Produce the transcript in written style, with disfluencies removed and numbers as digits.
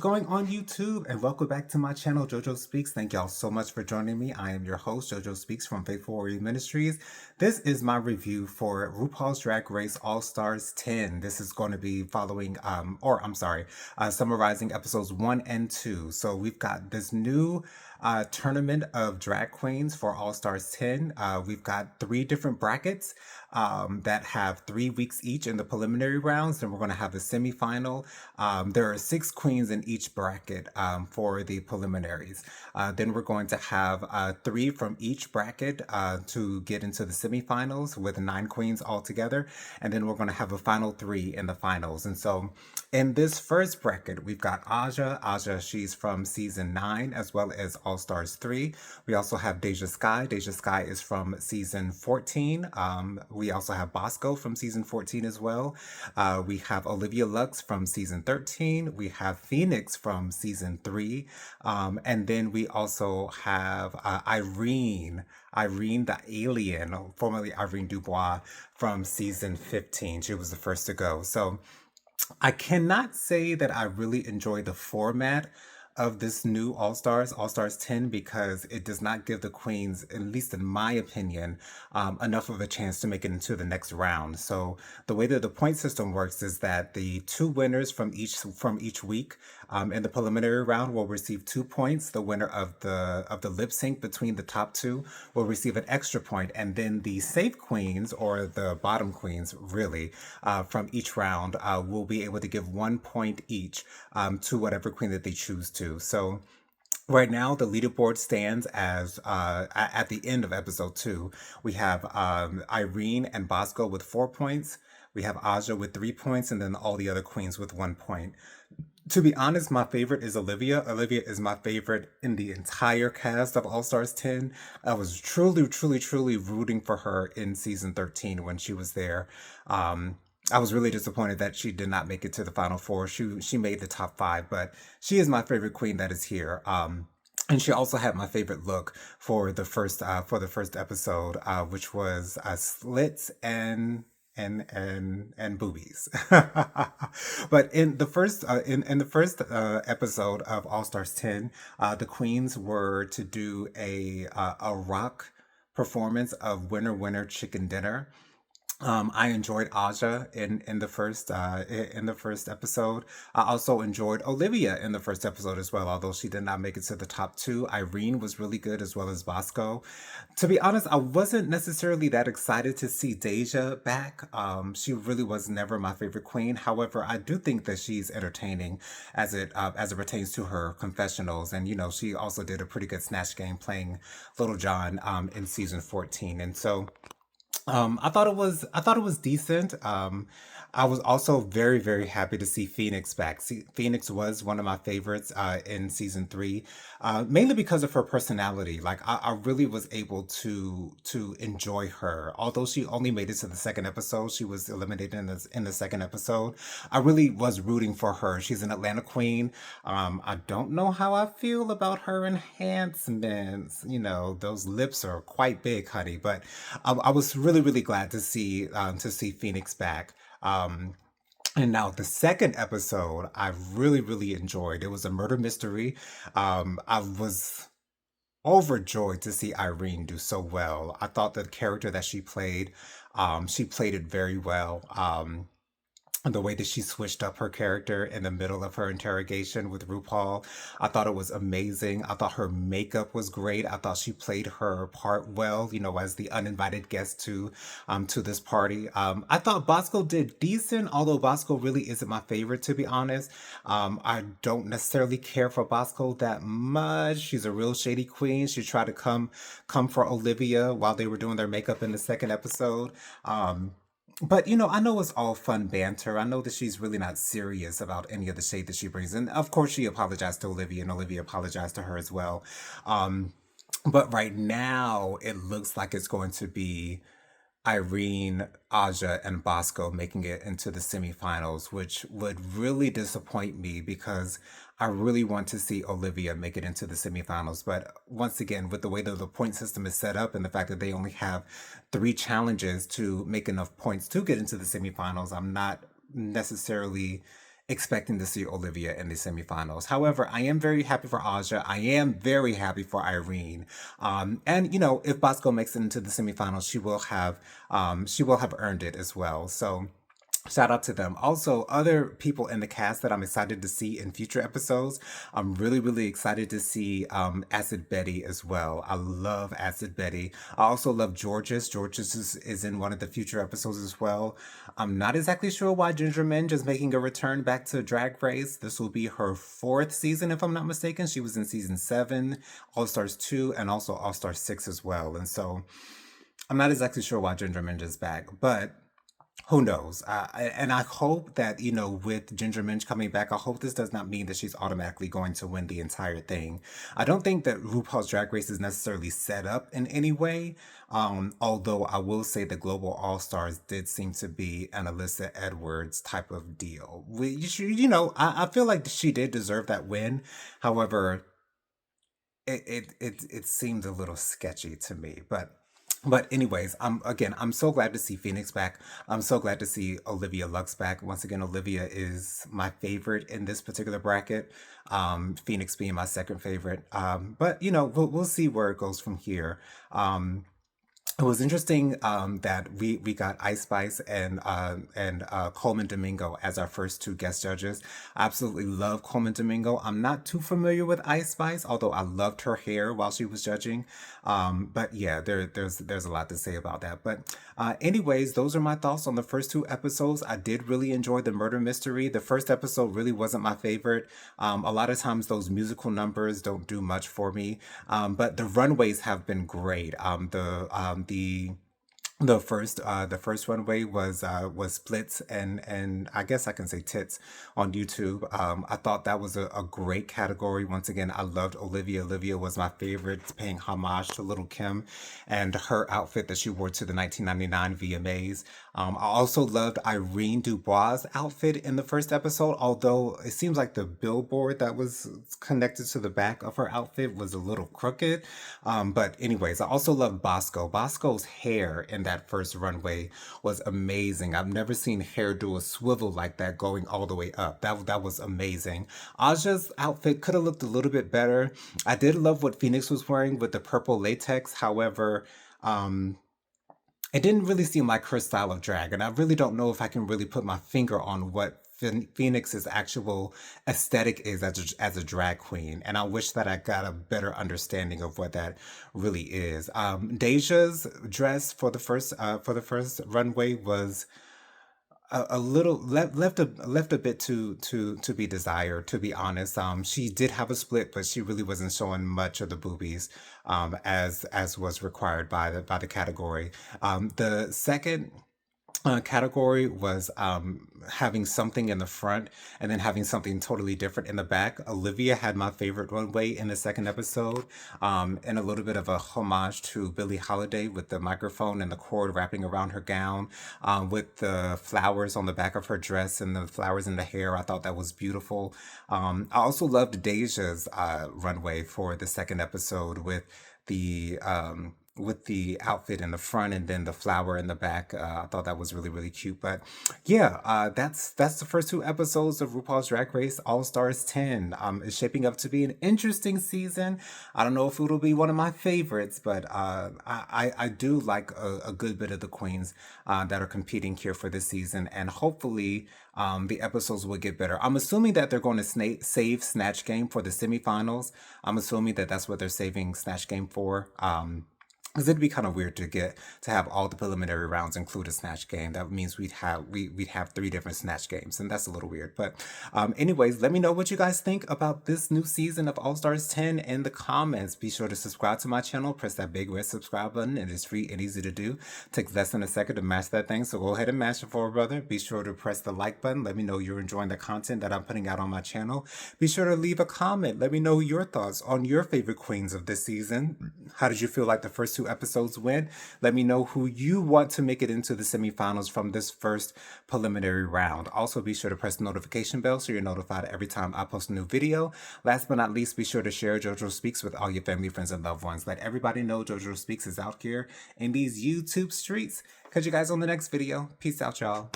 going on YouTube? And welcome back to my channel, JoJo Speaks. Thank y'all so much for joining me. I am your host, JoJo Speaks from Faithful Warrior Ministries. This is my review for RuPaul's Drag Race All Stars 10. This is going to be following, summarizing episodes 1 and 2. So we've got this new tournament of drag queens for All Stars 10. We've got 3 different brackets that have 3 weeks each in the preliminary rounds. Then we're going to have the semifinal. There are 6 queens in each bracket for the preliminaries. Then we're going to have 3 from each bracket to get into the semifinals with 9 queens altogether. And then we're going to have a final 3 in the finals. And so in this first bracket, we've got Aja. Aja, she's from season 9 as well as All Stars 3. We also have Deja Sky. Deja Sky is from season 14. We also have Bosco from season 14 as well. We have Olivia Lux from season 13. We have Phoenix from season 3. And then we also have Irene the alien, formerly Irene Dubois, from season 15. She was the first to go. So I cannot say that I really enjoy the format of this new All Stars 10, because it does not give the queens, at least in my opinion, enough of a chance to make it into the next round. So the way that the point system works is that the 2 winners from each week in the preliminary round will receive 2 points. The winner of the lip sync between the top 2 will receive an extra point, and then the safe queens, or the bottom queens, really, from each round will be able to give 1 point each to whatever queen that they choose to. So right now, the leaderboard stands as at the end of episode 2, we have Irene and Bosco with 4 points. We have Aja with 3 points, and then all the other queens with 1 point. To be honest, my favorite is Olivia. Olivia is my favorite in the entire cast of All Stars 10. I was truly rooting for her in season 13 when she was there. I was really disappointed that she did not make it to the final 4. She made the top 5, but she is my favorite queen that is here. And she also had my favorite look for the first episode, which was slits and boobies. But in the first episode of All Stars 10, the queens were to do a rock performance of Winner Winner Chicken Dinner. I enjoyed Aja in the first episode. I also enjoyed Olivia in the first episode as well, although she did not make it to the top 2. Irene was really good, as well as Bosco. To be honest, I wasn't necessarily that excited to see Deja back. She really was never my favorite queen. However, I do think that she's entertaining as it pertains to her confessionals, and she also did a pretty good snatch game playing Little John in season 14, and so. I thought it was decent. I was also very happy to see Phoenix back. Phoenix was one of my favorites in season 3, mainly because of her personality. Like I really was able to enjoy her. Although she only made it to the second episode, she was eliminated in the second episode. I really was rooting for her. She's an Atlanta queen. I don't know how I feel about her enhancements. Those lips are quite big, honey. But I was really glad to see Phoenix back. And now the second episode, I really enjoyed. It was a murder mystery. I was overjoyed to see Irene do so well. I thought the character that she played it very well. The way that she switched up her character in the middle of her interrogation with RuPaul, I thought it was amazing. I thought her makeup was great. I thought she played her part well, as the uninvited guest to this party. I thought Bosco did decent, although Bosco really isn't my favorite, to be honest. I don't necessarily care for Bosco that much. She's a real shady queen. She tried to come for Olivia while they were doing their makeup in the second episode. But I know it's all fun banter. I know that she's really not serious about any of the shade that she brings. And of course, she apologized to Olivia, and Olivia apologized to her as well. Um, but right now, it looks like it's going to be Irene, Aja, and Bosco making it into the semifinals, which would really disappoint me because I really want to see Olivia make it into the semifinals. But once again, with the way that the point system is set up and the fact that they only have 3 challenges to make enough points to get into the semifinals, I'm not necessarily expecting to see Olivia in the semifinals. However, I am very happy for Aja. I am very happy for Irene. And you know, if Bosco makes it into the semifinals, she will have earned it as well. So shout out to them. Also, other people in the cast that I'm excited to see in future episodes. I'm really, really excited to see Acid Betty as well. I love Acid Betty. I also love Georges. Georges is in one of the future episodes as well. I'm not exactly sure why Ginger Minj is making a return back to Drag Race. This will be her fourth season, if I'm not mistaken. She was in season 7, All Stars 2, and also All Stars 6 as well. And so I'm not exactly sure why Ginger Minj is back, but who knows? And I hope that, you know, with Ginger Minj coming back, I hope this does not mean that she's automatically going to win the entire thing. I don't think that RuPaul's Drag Race is necessarily set up in any way. Although I will say the Global All Stars did seem to be an Alyssa Edwards type of deal. You know, I feel like she did deserve that win. However, it seemed a little sketchy to me, but anyways, I'm so glad to see Phoenix back. I'm so glad to see Olivia Lux back. Once again, Olivia is my favorite in this particular bracket. Phoenix being my second favorite. But you know, we'll see where it goes from here. It was interesting that we got Ice Spice and Coleman Domingo as our first two guest judges. I absolutely love Coleman Domingo. I'm not too familiar with Ice Spice, although I loved her hair while she was judging. But yeah, there's a lot to say about that. But anyways, those are my thoughts on the first two episodes. I did really enjoy the murder mystery. The first episode really wasn't my favorite. A lot of times those musical numbers don't do much for me. But the runways have been great. The first runway was splits and I guess I can say tits on YouTube. I thought that was a great category. Once again, I loved Olivia. Olivia was my favorite, paying homage to Little Kim and her outfit that she wore to the 1999 VMAs. I also loved Irene Dubois' outfit in the first episode, although it seems like the billboard that was connected to the back of her outfit was a little crooked. But anyways, I also loved Bosco. Bosco's hair in that first runway was amazing. I've never seen hair do a swivel like that going all the way up. That was amazing. Aja's outfit could have looked a little bit better. I did love what Phoenix was wearing with the purple latex. However, it didn't really seem like her style of drag, and I really don't know if I can really put my finger on what Phoenix's actual aesthetic is as a drag queen, and I wish that I got a better understanding of what that really is. Deja's dress for the first runway was a little left a bit to be desired, to be honest. She did have a split, but she really wasn't showing much of the boobies as was required by the category. The second category was having something in the front and then having something totally different in the back. Olivia had my favorite runway in the second episode, and a little bit of a homage to Billie Holiday with the microphone and the cord wrapping around her gown, with the flowers on the back of her dress and the flowers in the hair. I thought that was beautiful. I also loved Deja's runway for the second episode with the outfit in the front and then the flower in the back. I thought that was really, really cute. But yeah, that's the first two episodes of RuPaul's Drag Race All Stars 10. It's shaping up to be an interesting season. I don't know if it'll be one of my favorites, but I do like a good bit of the queens that are competing here for this season, and hopefully the episodes will get better. I'm assuming that they're going to save Snatch Game for the semifinals. I'm assuming that that's what they're saving Snatch Game for. Because it'd be kind of weird to have all the preliminary rounds include a snatch game. That means we'd have three different snatch games, and that's a little weird. But anyways, let me know what you guys think about this new season of All Stars 10 in the comments. Be sure to subscribe to my channel. Press that big red subscribe button. It is free and easy to do. Takes less than a second to mash that thing. So go ahead and mash it for a brother. Be sure to press the like button. Let me know you're enjoying the content that I'm putting out on my channel. Be sure to leave a comment. Let me know your thoughts on your favorite queens of this season. How did you feel like the first two episodes went? Let me know who you want to make it into the semifinals from this first preliminary round. Also, be sure to press the notification bell so you're notified every time I post a new video. Last but not least, be sure to share JoJo Speaks with all your family, friends, and loved ones. Let everybody know JoJo Speaks is out here in these YouTube streets. Catch you guys on the next video. Peace out, y'all.